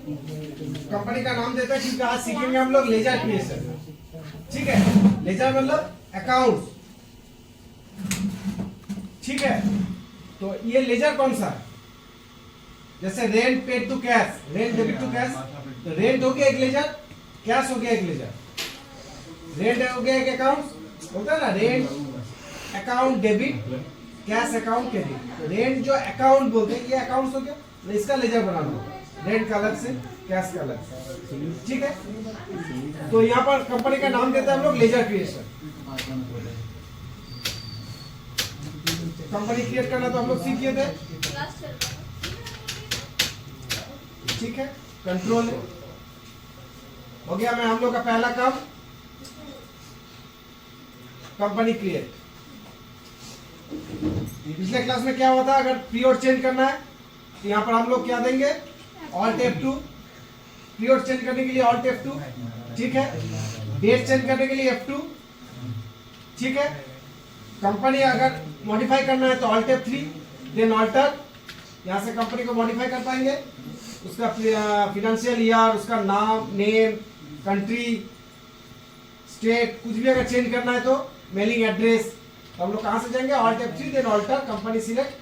Company का नाम देते हैं क्योंकि आज सीखेंगे हम लोग लेजर क्रिएशन। ठीक है, लेजर मतलब अकाउंट। ठीक है, तो ये लेजर कौन सा है? जैसे rent paid to cash, rent debit to cash, तो रेंट हो गया एक लेजर, कैश हो गया एक लेजर। रेंट हो गया एक अकाउंट, होता है ना, rent account debit, cash account credit. तो रेंट जो अकाउंट बोलते हैं ये अकाउंट हो गया, तो इसका लेजर बनाना होगा, रेंट का अलग से, कैश का अलग से। ठीक है, तो यहाँ पर कंपनी का नाम देता है हम लोग लेजर क्रिएशन। कंपनी क्रिएट करना तो हम लोग सीख गए थे। ठीक है, कंट्रोल हो गया। मैं हम लोग का पहला काम कंपनी क्रिएट। पिछले क्लास में क्या हुआ था, अगर पीरियड चेंज करना है तो यहाँ पर हम लोग क्या देंगे, ऑल्ट F2। पीरियड चेंज करने के लिए ऑल्ट F2। ठीक है, डेट चेंज करने के लिए F2। ठीक है, कंपनी अगर मॉडिफाई करना है तो ऑल्ट F3, देन ऑल्टर। यहाँ से कंपनी को मॉडिफाई कर पाएंगे, उसका फिनेंशियल ईयर, उसका नाम, नेम, कंट्री, स्टेट, कुछ भी अगर चेंज करना है तो मेलिंग एड्रेस, तो हम लोग कहां से जाएंगे, alt F3, then alter, company select.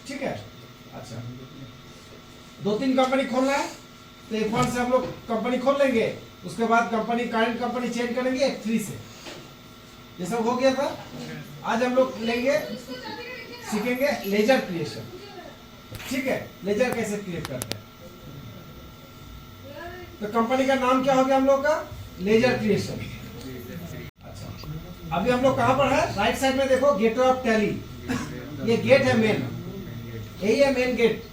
ठीक है, अच्छा, 2-3 कंपनी खोलना है तो F1 से हम लोग कंपनी खोल लेंगे, उसके बाद कंपनी करंट कंपनी चेंज करेंगे F3 से। ये सब हो गया था। आज हम लोग लेंगे, सीखेंगे लेजर क्रिएशन। ठीक है, लेजर कैसे क्रिएट करते हैं। तो कंपनी का नाम क्या हो गया हम लोग का, लेजर क्रिएशन। अच्छा, अभी हम लोग कहां पर है, राइट साइड में देखो, गेटवे ऑफ टैली। ये गेट है मेन, यही है मेन गेट।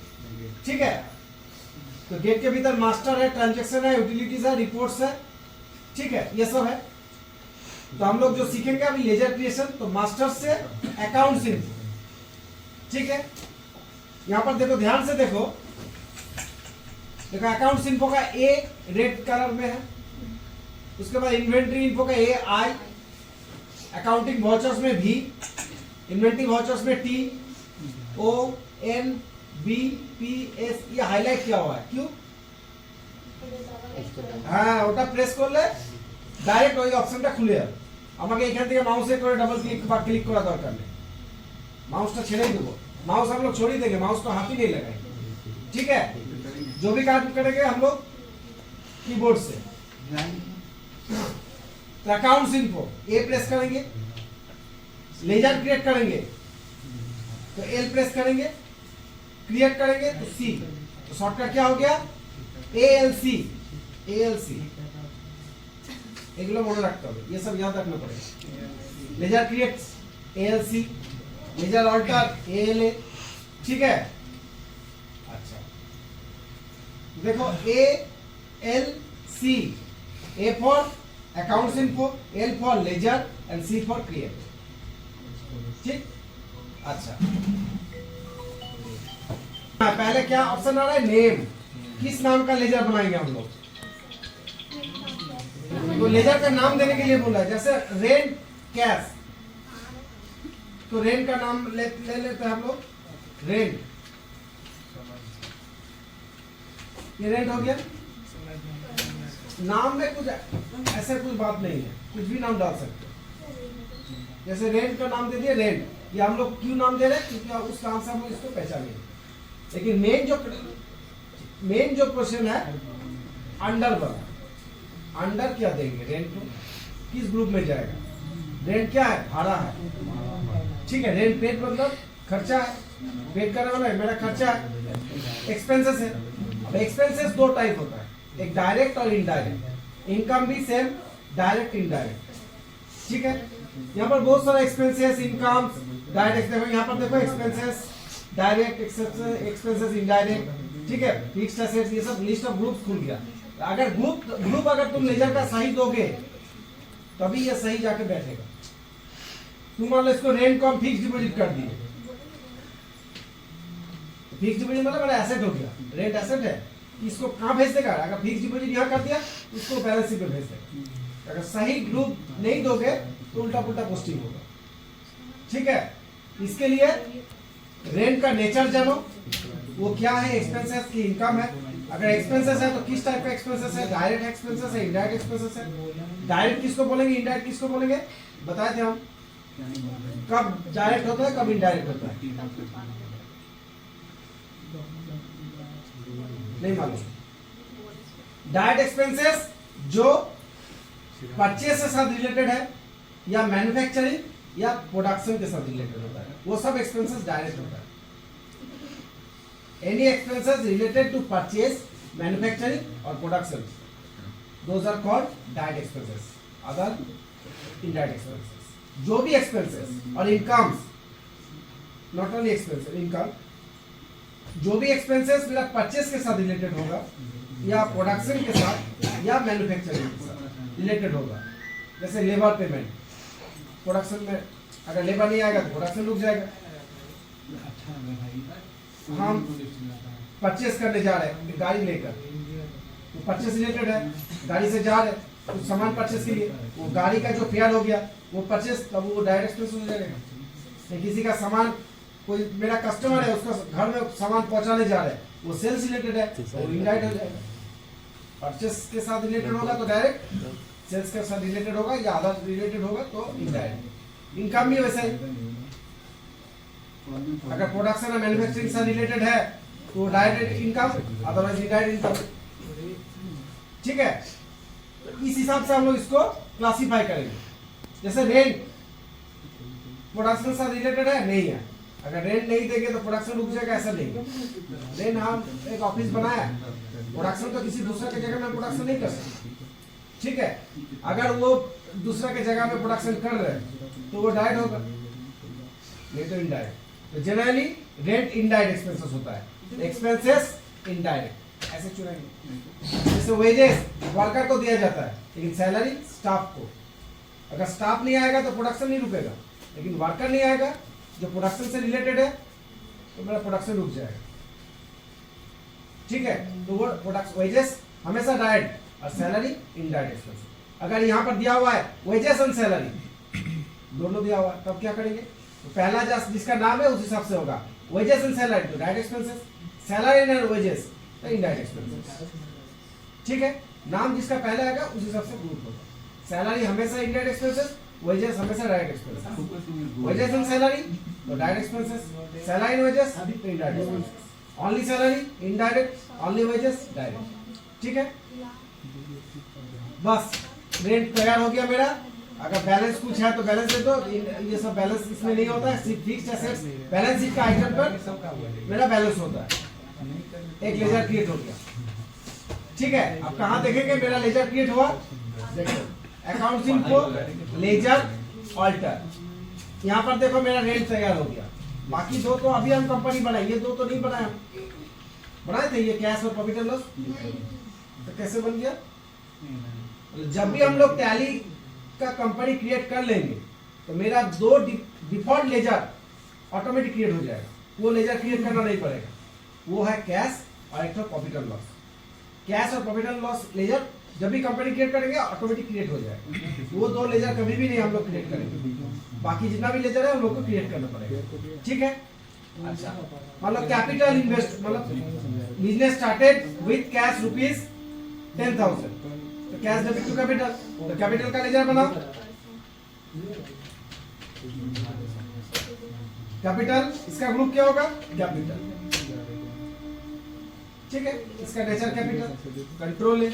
ठीक है, तो गेट के भीतर मास्टर है, ट्रांजैक्शन है, यूटिलिटीज है, रिपोर्ट्स है। ठीक है, ये सब है। तो हम लोग जो सीखेंगे अभी लेजर क्रिएशन, तो मास्टर से अकाउंट्स इनफो। ठीक है, यहां पर देखो, ध्यान से देखो, अकाउंट्स इन्फो का ए रेड कलर में है, उसके बाद इन्वेंट्री इन्फो का ए आई, अकाउंटिंग वाउचर्स में भी, इन्वेंट्री वाउचर्स में T, O N B P S, ये हाईलाइट किया हुआ है, क्यों? হ্যাঁ, ওটা প্রেস করলে ডাইরেক্ট ওই অপশনটা খুলে যাবে। আমাকে এখান থেকে মাউসে করে ডাবল ক্লিক বা ক্লিক করা দরকার নেই, माउस छेड़ देंगे। माउस हम लोग छोड़ ही देंगे, माउस तो हाथ ही नहीं लगाएंगे। ठीक है, जो भी काम करेंगे हम लोग कीबोर्ड से। तो अकाउंट्स इन्फो ए प्रेस करेंगे, लेजर क्रिएट करेंगे तो एल प्रेस करेंगे, क्रिएट करेंगे तो सी, तो शॉर्टकट क्या हो गया, ALC। ALC এগুলো মনে রাখতে হবে, ये सब याद रखना पड़ेगा। Ledger creates ALC, ledger alter ALA। ठीक है, अच्छा देखो ALC, A for accounts info, L for ledger and C for create. ठीक, अच्छा, पहले क्या ऑप्शन आ रहा है, नेम। किस नाम का लेजर बनाएंगे हम लोग, तो लेजर का नाम देने के लिए बोला है, जैसे रेंट कैश, तो रेंट का नाम ले लेते हैं हम लोग, रेंट। ये रेंट हो गया। नाम में कुछ ऐसा कुछ बात नहीं है, कुछ भी नाम डाल सकते हो। जैसे रेंट का नाम दे दिए रेंट, ये हम लोग क्यों नाम दे रहे हैं, क्योंकि उस नाम से हम लोग इसको पहचानेंगे। लेकिन मेन जो क्वेश्चन है अंडर वाला, अंडर क्या देंगे, रेंट को किस ग्रुप में जाएगा, रेंट क्या है, भाड़ा है। ठीक है, रेंट पेड मतलब खर्चा है, पेड करने वाला है, मेरा खर्चा है। एक्सपेंसेस है, अब एक्सपेंसेस दो टाइप होता है, एक डायरेक्ट और इनडायरेक्ट। इनकम भी सेम, डायरेक्ट इनडायरेक्ट। ठीक है, यहाँ पर बहुत सारा एक्सपेंसेस, इनकम, डायरेक्ट। देखो यहाँ पर देखो, एक्सपेंसेस डायरेक्ट, एक्सपेंसेस इनडायरेक्ट। ठीक है, फिक्स्ड एसेट्स, ये सब लिस्ट ऑफ ग्रुप्स खुल गया। अगर ग्रुप अगर तुम लेजर का सही दोगे तभी ये सही जाके बैठेगा। तुम मान लो इसको रेंट को हम फिक्स डिपॉजिट कर दिए, फिक्स डिपॉजिट मतलब मेरा एसेट हो गया, रेंट एसेट है, इसको कहाँ भेज देगा, अगर फिक्स डिपॉजिट यहाँ कर दिया इसको बैलेंस शीट पे भेज देगा। अगर सही ग्रुप नहीं दोगे तो उल्टा पुल्टा पोस्टिंग होगा। ठीक है, इसके लिए रेंट का नेचर जानो, वो क्या है, एक्सपेंसेस की इनकम है, अगर एक्सपेंसेस है तो किस टाइप का एक्सपेंसेस है? डायरेक्ट एक्सपेंसेस है, इनडायरेक्ट एक्सपेंसेस है। डायरेक्ट किसको बोलेंगे, इनडायरेक्ट किसको बोलेंगे? बताए थे हम। कब डायरेक्ट होता है, कब इनडायरेक्ट होता है? नहीं मालूम। डायरेक्ट एक्सपेंसेस जो परचेस के साथ रिलेटेड है या मैन्युफैक्चरिंग या प्रोडक्शन के साथ रिलेटेड होता है, वो सब एक्सपेंसेस डायरेक्ट होता है। Any expenses related to purchase, manufacturing और production, those are called direct expenses, other indirect expenses. जो भी एक्सपेंसेस और incomes, not only expenses, income, जो भी एक्सपेंसेस मेरा परचेस के साथ रिलेटेड होगा या प्रोडक्शन के साथ या मैन्युफैक्चरिंग के साथ रिलेटेड होगा, जैसे लेबर पेमेंट, प्रोडक्शन में अगर लेबर नहीं आएगा तो प्रोडक्शन रुक जाएगा। हम परचेस करने जा रहे हैं गाड़ी लेकर, वो परचेस रिलेटेड है, गाड़ी से जा रहे हैं कुछ सामान परचेस के लिए, वो गाड़ी का जो फेयर हो गया वो परचेस, तब वो डायरेक्ट एक्सपेंस हो जाएगा। किसी का सामान, कोई मेरा कस्टमर है उसका घर में सामान पहुंचाने जा रहे हैं, वो सेल्स रिलेटेड है तो इनडायरेक्ट हो जाएगा। परचेस के साथ रिलेटेड होगा तो डायरेक्ट, सेल्स के साथ रिलेटेड होगा या अदर रिलेटेड होगा तो इनडायरेक्ट। इनकम भी वैसा ही, अगर प्रोडक्शन और मैन्युफैक्चरिंग से रिलेटेड है तो direct income, otherwise indirect income. ठीक है, तो इस हिसाब से हम लोग इसको क्लासिफाई करेंगे। जैसे रेंट प्रोडक्शन से रिलेटेड है, नहीं है, अगर रेंट नहीं देंगे तो प्रोडक्शन रुक जाएगा, ऐसा नहीं। रेंट हम एक ऑफिस बनाया, प्रोडक्शन तो किसी दूसरे के जगह में प्रोडक्शन नहीं कर सकते। ठीक है, अगर वो दूसरे के जगह में प्रोडक्शन कर रहे हैं तो वो डायरेक्ट होगा, नहीं तो इनडायरेक्ट। तो जनरली रेंट इनडायरेक्ट एक्सपेंसेस होता है, एक्सपेंसेस इनडायरेक्ट ऐसे चुनेंगे। जैसे वेजेस वर्कर को दिया जाता है, लेकिन सैलरी स्टाफ को। अगर स्टाफ नहीं आएगा तो प्रोडक्शन नहीं रुकेगा, लेकिन वर्कर नहीं आएगा जो प्रोडक्शन से रिलेटेड है तो मेरा प्रोडक्शन रुक जाएगा। ठीक है, तो वो प्रोडक्शन वेजेस हमेशा डायरेक्ट और सैलरी इनडायरेक्ट एक्सपेंसेस। अगर यहाँ पर दिया हुआ है वेजेस एंड सैलरी दोनों दिया हुआ है, तब क्या करेंगे? तो पहला जिसका नाम है उस हिसाब से होगा, वेजेस एंड सैलरी तो direct expenses, salary and wages तो इनडायरेक्ट एक्सपेंसेस। ठीक है, नाम जिसका पहले आएगा उस हिसाब से ग्रुप होगा। सैलरी हमेशा इनडायरेक्ट एक्सपेंसेस, वेजेस हमेशा direct expenses. Wages and salary तो direct expenses, salary and wages तो indirect expenses. Only salary indirect, only wages direct. ठीक है, बस रेंट तैयार हो गया मेरा। अगर बैलेंस कुछ है तो बैलेंस दे दो, ये सब बैलेंस इसमें नहीं होता है, सिर्फ फिक्स्ड एसेट्स बैलेंस शीट का आइटम पर मेरा बैलेंस होता है। एक लेजर क्रिएट हो गया। ठीक है, अब कहाँ देखेंगे मेरा लेजर क्रिएट हुआ? देखो अकाउंट्स इनफो, लेजर, ऑल्टर, यहाँ पर देखो मेरा रेंट तैयार हो गया। बाकी दो तो अभी हम कंपनी बनाई, ये दो तो नहीं बनाए, बनाए थे ये कैश और प्रॉफिट एंड लॉस, तो कैसे बन गया? जब भी हम लोग टैली का कंपनी क्रिएट कर लेंगे तो मेरा दो डिफॉल्ट लेजर ऑटोमेटिक क्रिएट हो जाएगा, वो लेजर क्रिएट करना नहीं पड़ेगा। वो है कैश और एक तो प्रॉफिट एंड लॉस। कैश और प्रॉफिट एंड लॉस लेजर जब भी कंपनी क्रिएट करेंगे ऑटोमेटिक क्रिएट हो जाएगा। वो दो लेजर कभी भी नहीं हम लोग क्रिएट करेंगे, बाकी जितना भी लेजर है हम लोग को क्रिएट करना पड़ेगा। ठीक है, अच्छा, मतलब कैपिटल इन्वेस्ट, मतलब business started with cash rupees 10,000, तो कैश डेबिट टू कैपिटल, तो कैपिटल का लेजर बनाओ। कैपिटल इसका ग्रुप क्या होगा? कैपिटल। ठीक है, इसका नेचर कैपिटल, कंट्रोल है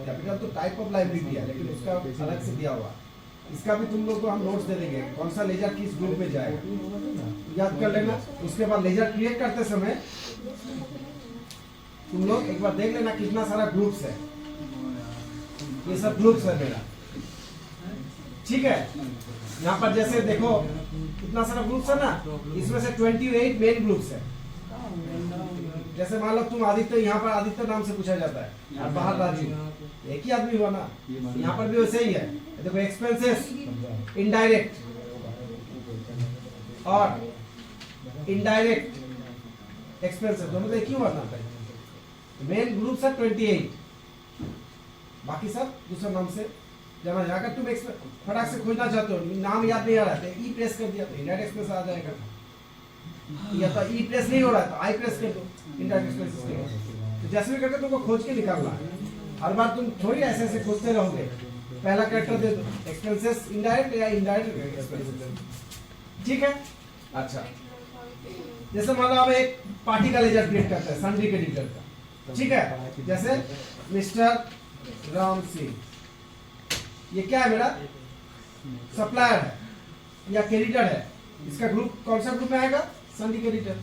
कैपिटल, तो टाइप ऑफ लाइबिलिटी है लेकिन उसका अलग से दिया हुआ। इसका भी तुम लोग को हम नोट्स दे देंगे, कौन सा लेजर किस ग्रुप में जाएगा, याद कर लेना। उसके बाद लेजर क्रिएट करते समय तुम लोग एक बार देख लेना कितना सारा ग्रुप्स है, ये सब ग्रुप्स है मेरा। ठीक है, यहाँ पर जैसे देखो कितना सारा ग्रुप्स है ना, इसमें से 28 मेन ग्रुप्स है। जैसे मान लो तुम आदित्य, यहाँ पर आदित्य नाम से पूछा जाता है और बाहर राजीव, एक ही आदमी हुआ ना, यहाँ पर भी वैसे ही है। देखो एक्सपेंसेस इनडायरेक्ट और इनडायरेक्ट एक्सपेंसेस दोनों तो एक ही हुआ ना। मेन ग्रुप है 28, बाकी सब दूसरा नाम से जाना जाएगा। तुम फटाक से खोजना चाहते हो, नाम याद नहीं आ रहा है, ई प्रेस कर दिया तो इनडायरेक्ट एक्सपेंस आ जाएगा। या तो ई प्रेस नहीं हो रहा है तो आई प्रेस कर दो, इनडायरेक्ट एक्सपेंसेस के लिए। तो जैसे भी करके तुमको खोज के निकालना है, हर बार तुम थोड़ी ऐसे ऐसे खोजते रहोगे। पहला कैरेक्टर दे दो, एक्सपेंसेस इनडायरेक्ट या इनडायरेक्ट एक्सपेंसेस, ठीक है। अच्छा, जैसे मान लो आप एक पार्टी का लेजर क्रिएट करते हैं सन्ड्री क्रेडिटर का, ठीक है। जैसे मिस्टर राम सिंह, ये क्या है मेरा सप्लायर है या क्रेडिटर है, इसका ग्रुप कौन सा ग्रुप में आएगा, सन्ड्री क्रेडिटर,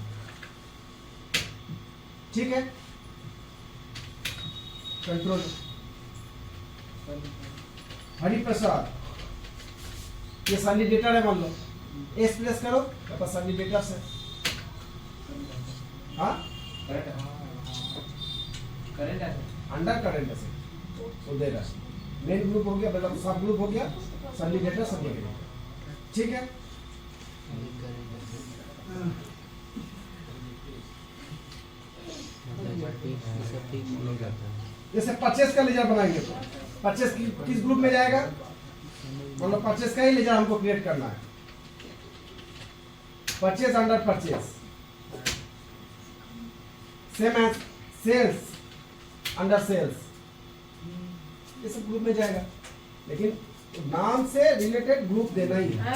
ठीक है। कंट्रोल हरि प्रसाद, ये सन्ड्री डेटर है, मान लो एस प्रेस करो तो सन्ड्री डेटर से, हाँ करंट है अंडर करंट से तो दे रहा है। मेन ग्रुप हो गया, मतलब सब ग्रुप हो गया, सन्ड्री डेटर सन्ड्री क्रेडिटर, ठीक है। जैसे परचेस का लेजर बनाएंगे तो परचेस किस ग्रुप में जाएगा, मतलब परचेस का ही लेजर हमको क्रिएट करना है। Purchase under purchase, same as sales under sales, ये सब ग्रुप में जाएगा, लेकिन नाम से रिलेटेड ग्रुप देना ही है।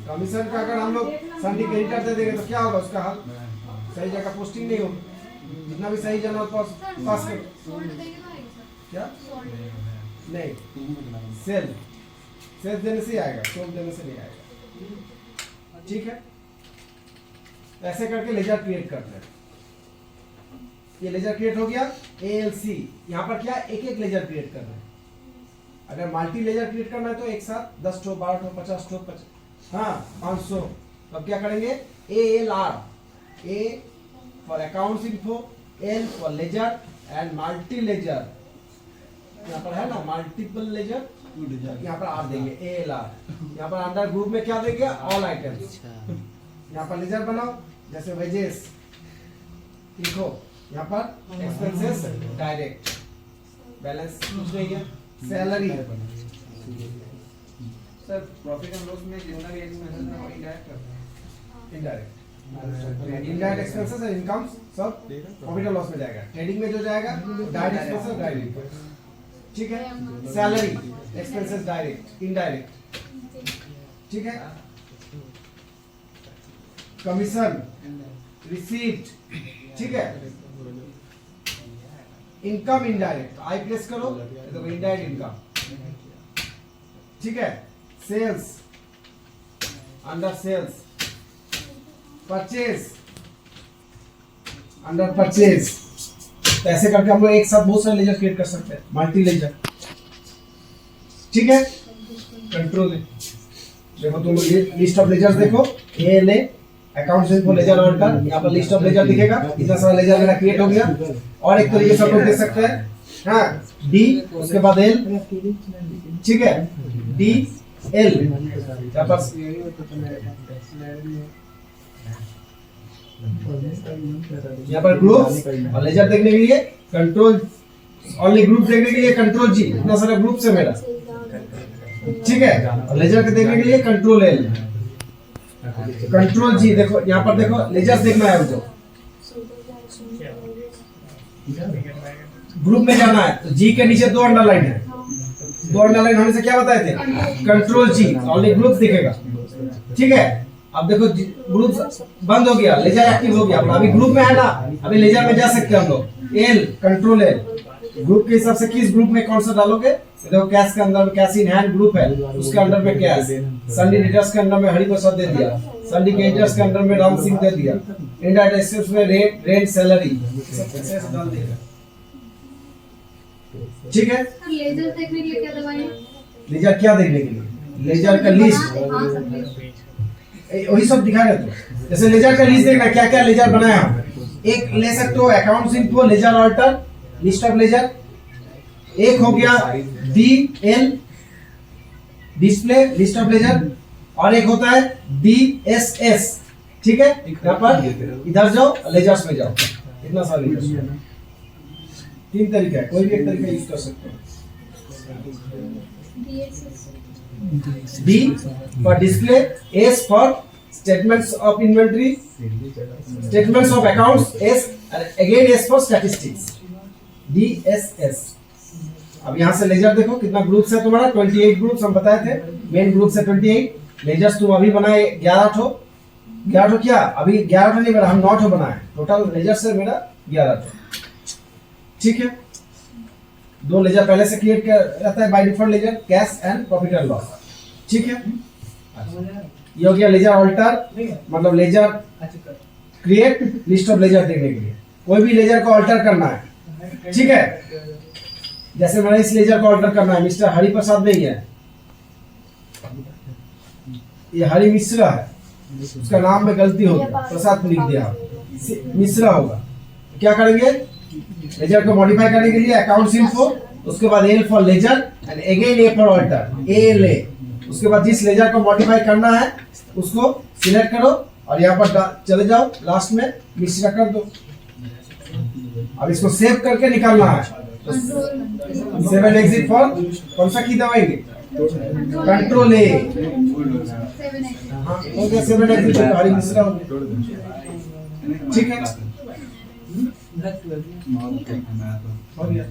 कमीशन का अगर हम लोग सन्ड्री क्रेडिटर दे देंगे तो क्या होगा, उसका हाल सही जगह पोस्टिंग नहीं होगी, जितना भी सही जर्नल पास कर क्या नहीं, सेल देने से ही आएगा, सोल्ड देने से नहीं आएगा, ठीक है। ऐसे करके लेजर क्रिएट करते हैं। ये लेजर क्रिएट हो गया ALC, यहाँ पर क्या एक एक लेजर क्रिएट करना है। अगर मल्टी लेजर क्रिएट करना है तो एक साथ 10 ठो 12 ठो 50 ठो 500, तब क्या करेंगे ALR, A for accounts info, L for ledger and multi ledger, यहाँ पर है ना मल्टीपल लेजर, यहाँ पर R देंगे ALR। यहाँ पर अंडर ग्रुप में क्या देंगे ऑल आइटम्स, यहाँ पर लेजर बनाओ, जैसे वेजेस लिखो, यहाँ पर एक्सपेंसेस डायरेक्ट, बैलेंस कुछ नहीं है, salary sir profit and loss में जितना भी एक्सपेंसेस है वो इनडायरेक्ट करते हैं, इनडायरेक्ट एक्सपेंसेस एंड इनकम्स सब प्रॉफिट और लॉस में जाएगा। ट्रेडिंग में जो जाएगा डायरेक्ट एक्सपेंसेस डायरेक्ट, ठीक है। सैलरी एक्सपेंसेस डायरेक्ट इनडायरेक्ट, ठीक है। कमीशन रिसीप्ट, ठीक है। इनकम इनडायरेक्ट, आई प्रेस करो तो इनडायरेक्ट इनकम, ठीक है। Sales under sales, purchase under purchase, तो ऐसे करके हम लोग एक साथ बहुत सारे लेजर क्रिएट कर सकते हैं, मल्टी लेजर, ठीक है। कंट्रोल देखो तुम लिस्ट ऑफ लेजर्स देखो, ALA accounts info ledger alter, यहाँ पर लिस्ट ऑफ लेजर दिखेगा, इतना सारा लेजर मेरा क्रिएट हो गया। और एक तरीके से आप लोग देख सकते हैं, हाँ D उसके बाद L, ठीक है, DL, यहाँ पर ग्रुप और लेजर देखने के लिए कंट्रोल, ओनली ग्रुप देखने के लिए कंट्रोल G, इतना सारा ग्रुप से मेरा, ठीक है। और लेजर के देखने के लिए कंट्रोल L, कंट्रोल G। देखो यहाँ पर देखो लेजर्स देखना है मुझे, ग्रुप में जाना है तो G के नीचे 2 अंडरलाइन है, 2 अंडरलाइन होने से क्या बताए थे, कंट्रोल G, ओनली ग्रुप दिखेगा, ठीक है। अब देखो ग्रुप बंद हो गया, लेजर एक्टिव हो गया, अभी ग्रुप में है ना, अभी लेजर में जा सकते हैं हम लोग। L कंट्रोल L, ग्रुप के हिसाब से किस ग्रुप में कौन सा डालोगे, देखो कैश के अंदर में कैश इन हैंड ग्रुप है, उसके अंदर में कैश, सन्ड्री डेटर्स के अंदर में हरि प्रसाद दे दिया, सन्ड्री क्रेडिटर्स के अंदर में राम सिंह दे दिया, इनडायरेक्ट एक्सपेंस में रेंट सैलरी सब एक्सेस डाल देगा, ठीक है। लेजर देखने के लिए क्या दबाएं? लेजर क्या देखने के लिए, लेजर का लिस्ट वही सब दिखा रहे तो, जैसे लेजर का लिस्ट देखना क्या क्या लेजर बनाया हम, एक ले सकते हो accounts info ledger alter, list of ledger, एक हो गया DL display list of ledger, और एक होता है DSS, ठीक है। यहाँ पर इधर जाओ लेजर्स में जाओ, इतना सारा लेजर, 3 तरीका है, कोई भी एक तरीका यूज कर सकते हो। D for display, S for statements of inventory, statements of accounts S, and again S for statistics, DSS. अब यहाँ से लेजर देखो कितना ग्रुप्स है तुम्हारा, 28 ग्रुप्स हम बताए थे, मेन ग्रुप से 28 लेजर्स तुम अभी बनाए 11 ठो क्या अभी 11 ठो नहीं बना, हम 9 ठो बनाए, टोटल लेजर से मेरा 11 ठो। ठीक है, 2 लेजर पहले से क्रिएट रहता है by default, ledger cash and profit and loss. ठीक है, ये हो गया लेजर ऑल्टर, मतलब ledger create list of ledger देखने के लिए, कोई भी लेजर को ऑल्टर करना है। ठीक है, जैसे मैंने इस लेजर को ऑल्टर करना है, मिस्टर हरि प्रसाद नहीं है, ये हरि मिश्रा है, उसका नाम में गलती हो गया, प्रसाद लिख दिया, मिश्रा होगा। क्या करेंगे, लेजर को मॉडिफाई करने के लिए अकाउंट्स इन्फो, उसके बाद L for ledger and again A for alter, L A. उसके बाद जिस लेजर को मॉडिफाई करना है उसको सिलेक्ट करो और यहाँ पर चले जाओ, लास्ट में मिश्रा कर दो। अब इसको सेव करके निकालना है, तो 7 एग्जिट फॉर कौन सा की दबाएंगे, कंट्रोल ए। हाँ हो गया 7 एग्जिट, हरी मिश्रा हो गया। ठीक है, हो गया।